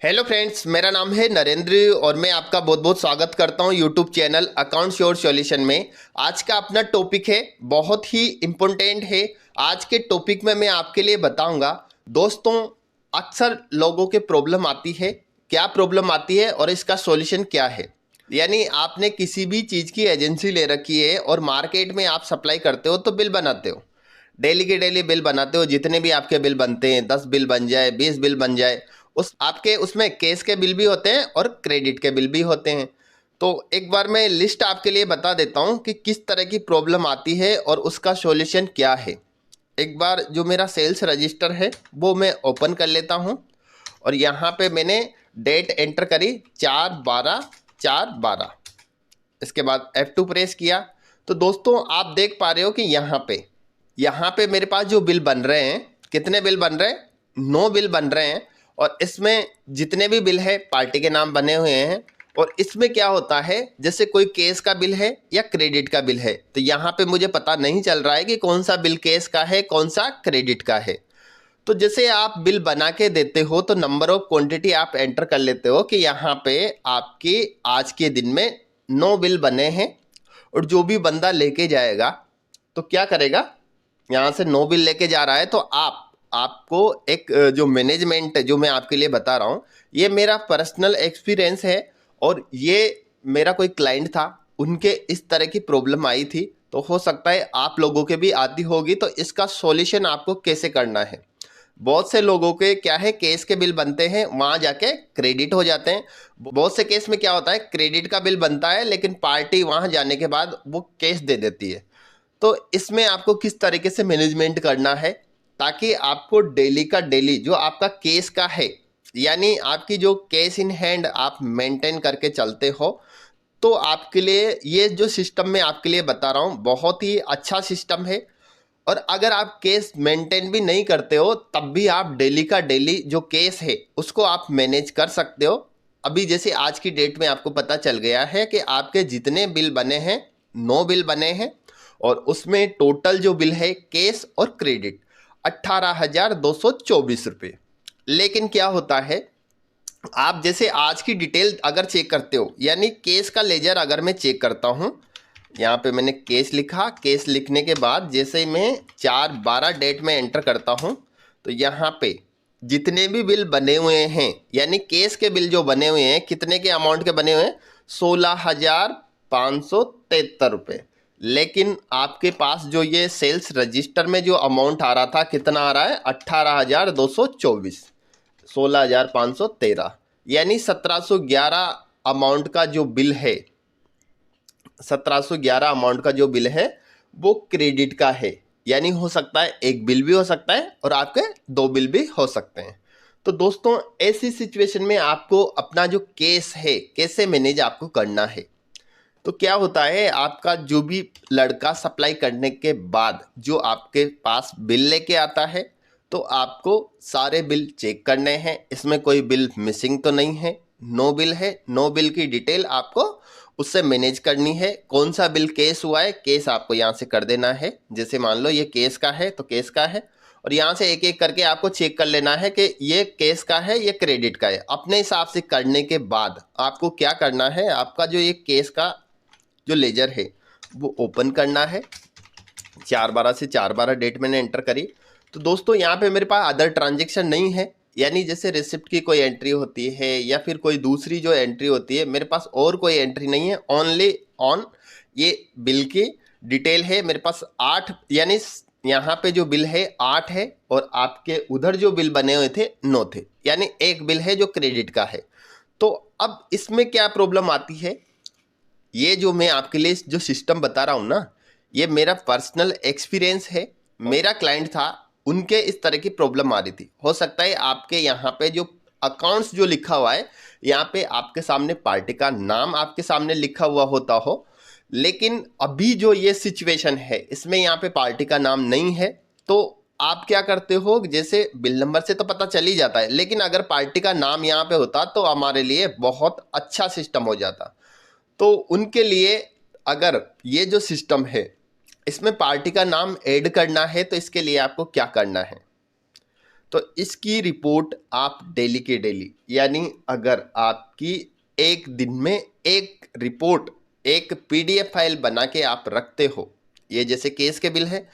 Hello friends, मेरा नाम है नरेंद्र और मैं आपका बहुत बहुत स्वागत करता हूं YouTube channel accounts your solution में। आज का अपना टॉपिक है, बहुत ही इम्पोर्टेंट है। आज के टॉपिक में मैं आपके लिए बताऊंगा दोस्तों, अक्सर लोगों के प्रॉब्लम आती है, क्या प्रॉब्लम आती है और इसका सॉल्यूशन क्या है। यानी आपने किसी भी चीज़ की एजेंसी ले रखी है और मार्केट में आप सप्लाई करते हो तो बिल बनाते हो, डेली के डेली बिल बनाते हो। जितने भी आपके बिल बनते हैं, 10 बिल बन जाए, 20 बिल बन जाए, उस आपके उसमें कैश के बिल भी होते हैं और क्रेडिट के बिल भी होते हैं। तो एक बार मैं लिस्ट आपके लिए बता देता हूं कि किस तरह की प्रॉब्लम आती है और उसका सॉल्यूशन क्या है। एक बार जो मेरा सेल्स रजिस्टर है वो मैं ओपन कर लेता हूं और यहाँ पे मैंने डेट एंटर करी 4/12/4/12। इसके बाद F2 प्रेस किया तो दोस्तों आप देख पा रहे हो कि यहाँ पे मेरे पास जो बिल बन रहे हैं, कितने बिल बन रहे हैं? 9 बिल बन रहे हैं। और इसमें जितने भी बिल है पार्टी के नाम बने हुए हैं। और इसमें क्या होता है, जैसे कोई केस का बिल है या क्रेडिट का बिल है, तो यहाँ पे मुझे पता नहीं चल रहा है कि कौन सा बिल केस का है, कौन सा क्रेडिट का है। तो जैसे आप बिल बना के देते हो तो नंबर ऑफ क्वांटिटी आप एंटर कर लेते हो कि यहाँ पे आपके आज के दिन में 9 बिल बने हैं। और जो भी बंदा लेके जाएगा तो क्या करेगा, यहाँ से 9 बिल लेके जा रहा है तो आपको एक जो मैनेजमेंट जो मैं आपके लिए बता रहा हूँ, ये मेरा पर्सनल एक्सपीरियंस है। और ये मेरा कोई क्लाइंट था, उनके इस तरह की प्रॉब्लम आई थी, तो हो सकता है आप लोगों के भी आती होगी। तो इसका सॉल्यूशन आपको कैसे करना है। बहुत से लोगों के क्या है, केस के बिल बनते हैं, वहाँ जाके क्रेडिट हो जाते हैं। बहुत से केस में क्या होता है, क्रेडिट का बिल बनता है लेकिन पार्टी वहाँ जाने के बाद वो केस दे देती है। तो इसमें आपको किस तरीके से मैनेजमेंट करना है ताकि आपको डेली का डेली जो आपका केस का है, यानी आपकी जो कैश इन हैंड आप मेंटेन करके चलते हो, तो आपके लिए ये जो सिस्टम मैं आपके लिए बता रहा हूँ बहुत ही अच्छा सिस्टम है। और अगर आप केस मेंटेन भी नहीं करते हो तब भी आप डेली का डेली जो केस है उसको आप मैनेज कर सकते हो। अभी जैसे आज की डेट में आपको पता चल गया है कि आपके जितने बिल बने हैं, 9 बिल बने हैं। और उसमें टोटल जो बिल है केस और क्रेडिट 18,224 रुपये। लेकिन क्या होता है, आप जैसे आज की डिटेल अगर चेक करते हो, यानी केस का लेजर अगर मैं चेक करता हूँ, यहाँ पे मैंने केस लिखा, केस लिखने के बाद जैसे ही मैं 4/12 डेट में एंटर करता हूँ तो यहाँ पे जितने भी बिल बने हुए हैं, यानी केस के बिल जो बने हुए हैं, कितने के अमाउंट के बने हुए हैं, 16,573 रुपये। लेकिन आपके पास जो ये सेल्स रजिस्टर में जो अमाउंट आ रहा था, कितना आ रहा है, 18,224, 16,513, यानी 1711 अमाउंट का जो बिल है, 1711 अमाउंट का जो बिल है वो क्रेडिट का है। यानी हो सकता है एक बिल भी हो सकता है और आपके 2 बिल भी हो सकते हैं। तो दोस्तों ऐसी सिचुएशन में आपको अपना जो केस है कैसे मैनेज आपको करना है। तो क्या होता है, आपका जो भी लड़का सप्लाई करने के बाद जो आपके पास बिल लेके आता है, तो आपको सारे बिल चेक करने हैं, इसमें कोई बिल मिसिंग तो नहीं है। 9 बिल है, 9 बिल की डिटेल आपको उससे मैनेज करनी है। कौन सा बिल केस हुआ है, केस आपको यहाँ से कर देना है। जैसे मान लो ये केस का है तो केस का है, और यहाँ से एक एक करके आपको चेक कर लेना है कि ये केस का है, ये क्रेडिट का है। अपने हिसाब से करने के बाद आपको क्या करना है, आपका जो ये केस का जो लेजर है वो ओपन करना है। 4/12 से 4/12 डेट मैंने एंटर करी। तो दोस्तों यहाँ पे मेरे पास अदर ट्रांजेक्शन नहीं है, यानी जैसे रिसिप्ट की कोई एंट्री होती है या फिर कोई दूसरी जो एंट्री होती है, मेरे पास और कोई एंट्री नहीं है। ओनली ऑन ये बिल की डिटेल है मेरे पास 8, यानी यहाँ पे जो बिल है 8 है और आपके उधर जो बिल बने हुए थे 9 थे, यानी एक बिल है जो क्रेडिट का है। तो अब इसमें क्या प्रॉब्लम आती है, ये जो मैं आपके लिए जो सिस्टम बता रहा हूँ ना, ये मेरा पर्सनल एक्सपीरियंस है। मेरा क्लाइंट था, उनके इस तरह की प्रॉब्लम आ रही थी। हो सकता है आपके यहाँ पे जो अकाउंट्स जो लिखा हुआ है, यहाँ पे आपके सामने पार्टी का नाम आपके सामने लिखा हुआ होता हो, लेकिन अभी जो ये सिचुएशन है इसमें यहाँ पे पार्टी का नाम नहीं है। तो आप क्या करते हो, जैसे बिल नंबर से तो पता चल ही जाता है, लेकिन अगर पार्टी का नाम यहाँ पे होता तो हमारे लिए बहुत अच्छा सिस्टम हो जाता। तो उनके लिए अगर ये जो सिस्टम है इसमें पार्टी का नाम ऐड करना है तो इसके लिए आपको क्या करना है, तो इसकी रिपोर्ट आप डेली के डेली, यानी अगर आपकी एक दिन में एक रिपोर्ट, एक पीडीएफ फाइल बना के आप रखते हो, ये जैसे केस के बिल है,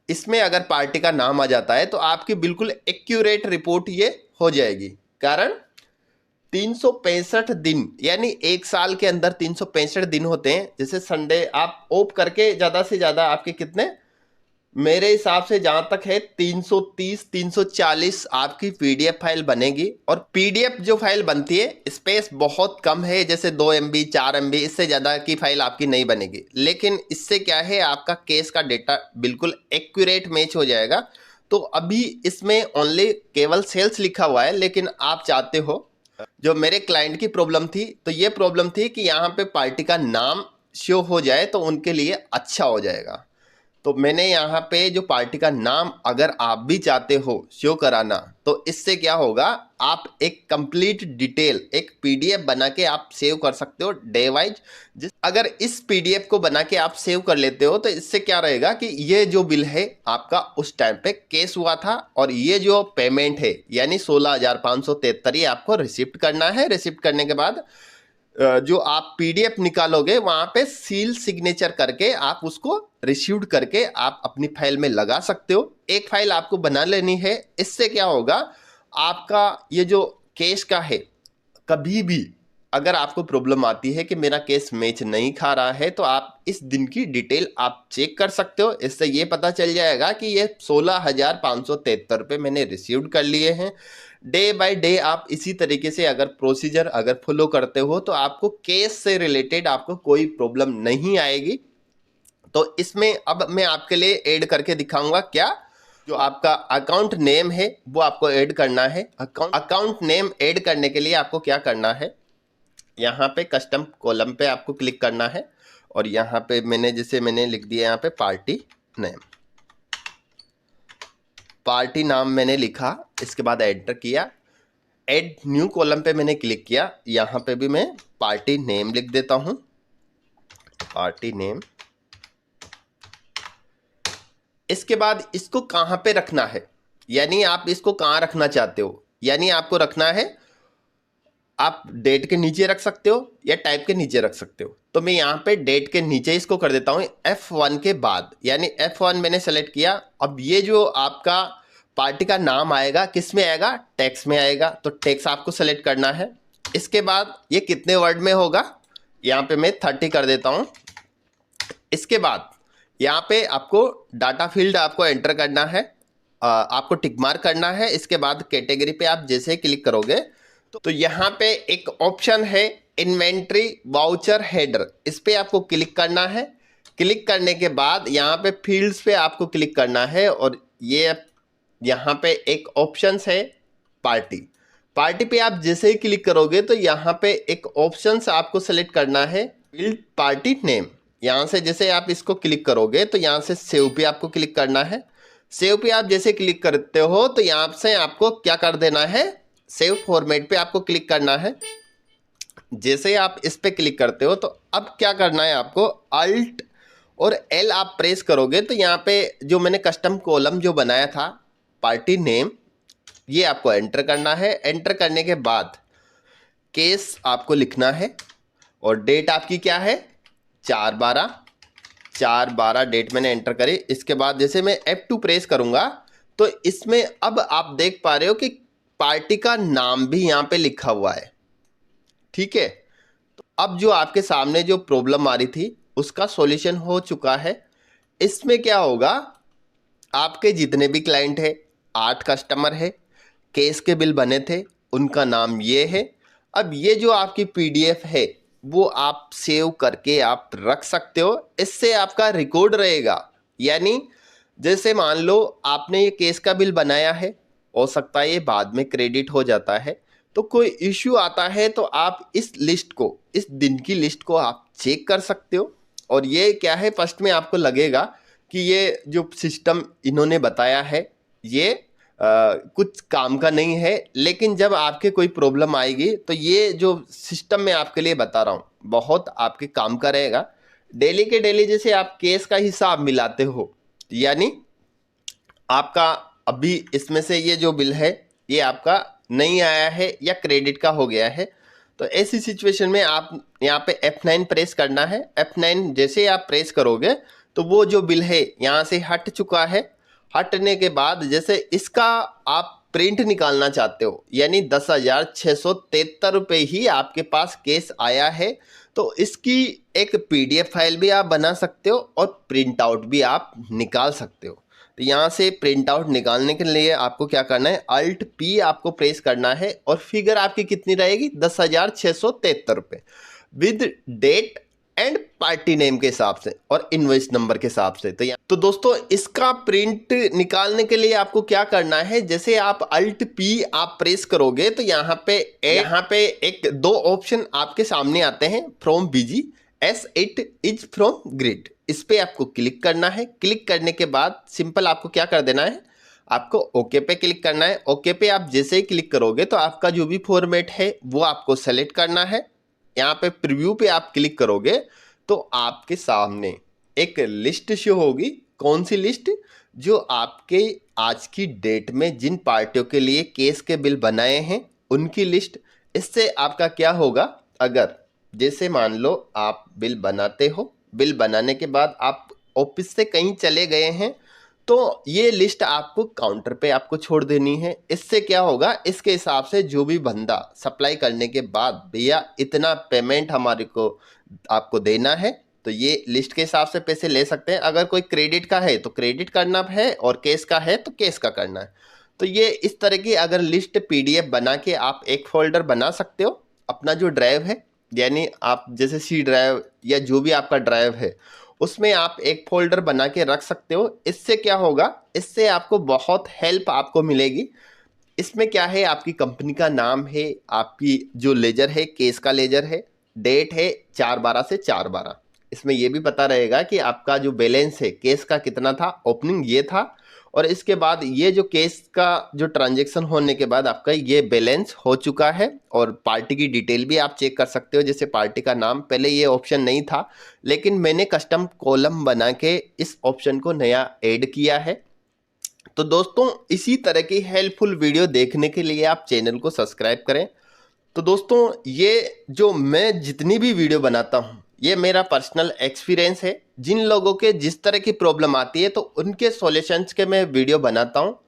इसमें अगर पार्टी का नाम आ जाता है तो आपकी बिल्कुल एक्यूरेट रिपोर्ट ये हो जाएगी। कारण 365 दिन, यानी एक साल के अंदर 365 दिन होते हैं। जैसे संडे आप ऑफ करके ज्यादा से ज्यादा आपके कितने, मेरे हिसाब से जहां तक है 330 340 आपकी पीडीएफ फाइल बनेगी। और पीडीएफ जो फाइल बनती है स्पेस बहुत कम है, जैसे 2 MB 4 MB, इससे ज़्यादा की फाइल आपकी नहीं बनेगी। लेकिन इससे क्या है, आपका केस का डेटा बिल्कुल एक्यूरेट मैच हो जाएगा। तो अभी इसमें ओनली केवल सेल्स लिखा हुआ है, लेकिन आप चाहते हो, जो मेरे क्लाइंट की प्रॉब्लम थी, तो ये प्रॉब्लम थी कि यहाँ पे पार्टी का नाम शो हो जाए तो उनके लिए अच्छा हो जाएगा। तो मैंने यहाँ पे जो पार्टी का नाम अगर आप भी चाहते हो शो कराना, तो इससे क्या होगा, आप एक कंप्लीट डिटेल एक पीडीएफ बना के आप सेव कर सकते हो डे वाइज। अगर इस पीडीएफ को बना के आप सेव कर लेते हो तो इससे क्या रहेगा कि ये जो बिल है आपका उस टाइम पे केस हुआ था, और ये जो पेमेंट है यानी 16,573 आपको रिसिप्ट करना है। रिसिप्ट करने के बाद जो आप पीडीएफ निकालोगे वहां पे सील सिग्नेचर करके आप उसको रिसीव्ड करके आप अपनी फाइल में लगा सकते हो। एक फाइल आपको बना लेनी है। इससे क्या होगा, आपका ये जो केस का है, कभी भी अगर आपको प्रॉब्लम आती है कि मेरा केस मैच नहीं खा रहा है, तो आप इस दिन की डिटेल आप चेक कर सकते हो। इससे ये पता चल जाएगा कि ये 16,573 रुपये मैंने रिसीव्ड कर लिए हैं। डे बाय डे आप इसी तरीके से अगर प्रोसीजर अगर फॉलो करते हो तो आपको केस से रिलेटेड आपको कोई प्रॉब्लम नहीं आएगी। तो इसमें अब मैं आपके लिए ऐड करके दिखाऊंगा क्या, जो आपका अकाउंट नेम है वो आपको ऐड करना है। अकाउंट नेम ऐड करने के लिए आपको क्या करना है, यहाँ पे कस्टम कॉलम पे आपको क्लिक करना है, और यहाँ पे मैंने लिख दिया यहाँ पे पार्टी नेम। पार्टी नाम मैंने लिखा, इसके बाद एंटर किया। ऐड न्यू कॉलम पे मैंने क्लिक किया, यहाँ पे भी मैं पार्टी नेम लिख देता हूँ, पार्टी नेम। इसके बाद इसको कहाँ पे रखना है, यानी आप इसको कहाँ रखना चाहते हो, यानी आपको रखना है, आप डेट के नीचे रख सकते हो या टाइप के नीचे रख सकते हो। तो मैं यहाँ पे डेट के नीचे इसको कर देता हूँ F1 के बाद, यानी F1 मैंने सेलेक्ट किया। अब ये जो आपका पार्टी का नाम आएगा किस में आएगा, टेक्स्ट में आएगा, तो टेक्स्ट आपको सेलेक्ट करना है। इसके बाद ये कितने वर्ड में होगा, यहाँ पे मैं 30 कर देता हूँ। इसके बाद यहाँ पे आपको डाटा फील्ड आपको एंटर करना है, आपको टिक मार्क करना है। इसके बाद कैटेगरी पे आप जैसे ही क्लिक करोगे तो यहाँ पे एक ऑप्शन है इन्वेंट्री वाउचर हेडर, इस पे आपको क्लिक करना है। क्लिक करने के बाद यहाँ पे फील्ड्स पे आपको क्लिक करना है, और ये यहाँ पे एक ऑप्शन है पार्टी। पार्टी पे आप जैसे ही क्लिक करोगे तो यहाँ पे एक ऑप्शन आपको सेलेक्ट करना है बिल्ड पार्टी नेम। यहाँ से जैसे आप इसको क्लिक करोगे तो यहाँ से सेव पे आपको क्लिक करना है। सेव पे आप जैसे क्लिक करते हो तो यहाँ से आपको क्या कर देना है, सेव फॉर्मेट पे आपको क्लिक करना है। जैसे आप इस पे क्लिक करते हो तो अब क्या करना है, आपको अल्ट और एल आप प्रेस करोगे तो यहाँ पे जो मैंने कस्टम कॉलम जो बनाया था पार्टी नेम, ये आपको एंटर करना है। एंटर करने के बाद केस आपको लिखना है, और डेट आपकी क्या है 4/12 डेट मैंने एंटर करी। इसके बाद जैसे मैं F2 प्रेस करूंगा तो इसमें अब आप देख पा रहे हो कि पार्टी का नाम भी यहाँ पे लिखा हुआ है। ठीक है, तो अब जो आपके सामने जो प्रॉब्लम आ रही थी उसका सॉल्यूशन हो चुका है। इसमें क्या होगा, आपके जितने भी क्लाइंट है, 8 कस्टमर है, केस के बिल बने थे, उनका नाम ये है। अब ये जो आपकी पीडीएफ है वो आप सेव करके आप रख सकते हो, इससे आपका रिकॉर्ड रहेगा। यानी जैसे मान लो आपने ये केस का बिल बनाया है, हो सकता है ये बाद में क्रेडिट हो जाता है, तो कोई इश्यू आता है तो आप इस लिस्ट को, इस दिन की लिस्ट को आप चेक कर सकते हो। और ये क्या है, फर्स्ट में आपको लगेगा कि ये जो सिस्टम इन्होंने बताया है ये कुछ काम का नहीं है, लेकिन जब आपके कोई प्रॉब्लम आएगी तो ये जो सिस्टम मैं आपके लिए बता रहा हूँ बहुत आपके काम का रहेगा। डेली के डेली जैसे आप केस का हिसाब मिलाते हो, यानी आपका अभी इसमें से ये जो बिल है ये आपका नहीं आया है या क्रेडिट का हो गया है, तो ऐसी सिचुएशन में आप यहाँ पे F9 प्रेस करना है। F9 जैसे ही आप प्रेस करोगे तो वो जो बिल है यहाँ से हट चुका है। हटने के बाद जैसे इसका आप प्रिंट निकालना चाहते हो, यानी 10,673 रुपये ही आपके पास केस आया है, तो इसकी एक PDF फाइल भी आप बना सकते हो और प्रिंट आउट भी आप निकाल सकते हो। तो यहाँ से प्रिंट आउट निकालने के लिए आपको क्या करना है, Alt P आपको प्रेस करना है और फिगर आपकी कितनी रहेगी, 10,673 रुपये with date and party name के हिसाब से और इनवॉइस नंबर के हिसाब से। तो दोस्तों इसका प्रिंट निकालने के लिए आपको क्या करना है, जैसे आप Alt P आप प्रेस करोगे तो यहाँ पे एक दो ऑप्शन आपके सामने आते हैं, from BG S it is from grid. इस पे आपको क्लिक करना है। क्लिक करने के बाद सिंपल आपको क्या कर देना है, आपको ओके पे क्लिक करना है। ओके पे आप जैसे ही क्लिक करोगे तो आपका जो भी फॉर्मेट है वो आपको सेलेक्ट करना है। यहाँ पे प्रीव्यू पे आप क्लिक करोगे तो आपके सामने एक लिस्ट शो होगी। कौन सी लिस्ट, जो आपके आज की डेट में जिन पार्टियों के लिए केस के बिल बनाए हैं उनकी लिस्ट। इससे आपका क्या होगा, अगर जैसे मान लो आप बिल बनाते हो, बिल बनाने के बाद आप ऑफिस से कहीं चले गए हैं, तो ये लिस्ट आपको काउंटर पे आपको छोड़ देनी है। इससे क्या होगा, इसके हिसाब से जो भी बंदा सप्लाई करने के बाद भैया इतना पेमेंट हमारे को आपको देना है, तो ये लिस्ट के हिसाब से पैसे ले सकते हैं। अगर कोई क्रेडिट का है तो क्रेडिट करना है और केस का है तो केस का करना है। तो ये इस तरह की अगर लिस्ट PDF बना के आप एक फोल्डर बना सकते हो। अपना जो ड्राइव है, यानी आप जैसे C ड्राइव या जो भी आपका ड्राइव है उसमें आप एक फोल्डर बना के रख सकते हो। इससे क्या होगा, इससे आपको बहुत हेल्प आपको मिलेगी। इसमें क्या है, आपकी कंपनी का नाम है, आपकी जो लेजर है केस का लेजर है, डेट है 4/12 से 4/12। इसमें ये भी पता रहेगा कि आपका जो बैलेंस है केस का कितना था, ओपनिंग ये था, और इसके बाद ये जो केस का जो ट्रांजैक्शन होने के बाद आपका ये बैलेंस हो चुका है। और पार्टी की डिटेल भी आप चेक कर सकते हो, जैसे पार्टी का नाम, पहले ये ऑप्शन नहीं था लेकिन मैंने कस्टम कॉलम बना के इस ऑप्शन को नया ऐड किया है। तो दोस्तों इसी तरह की हेल्पफुल वीडियो देखने के लिए आप चैनल को सब्सक्राइब करें। तो दोस्तों ये जो मैं जितनी भी वीडियो बनाता हूँ ये मेरा पर्सनल एक्सपीरियंस है। जिन लोगों के जिस तरह की प्रॉब्लम आती है तो उनके सॉल्यूशंस के मैं वीडियो बनाता हूँ।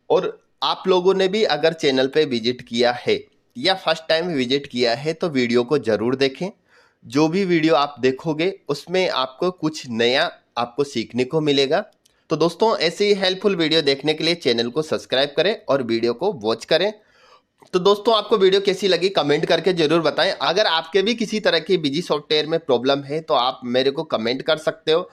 और आप लोगों ने भी अगर चैनल पे विजिट किया है या फर्स्ट टाइम विजिट किया है तो वीडियो को ज़रूर देखें। जो भी वीडियो आप देखोगे उसमें आपको कुछ नया आपको सीखने को मिलेगा। तो दोस्तों ऐसे ही हेल्पफुल वीडियो देखने के लिए चैनल को सब्सक्राइब करें और वीडियो को वॉच करें। तो दोस्तों आपको वीडियो कैसी लगी कमेंट करके जरूर बताएं। अगर आपके भी किसी तरह की BG सॉफ्टवेयर में प्रॉब्लम है तो आप मेरे को कमेंट कर सकते हो।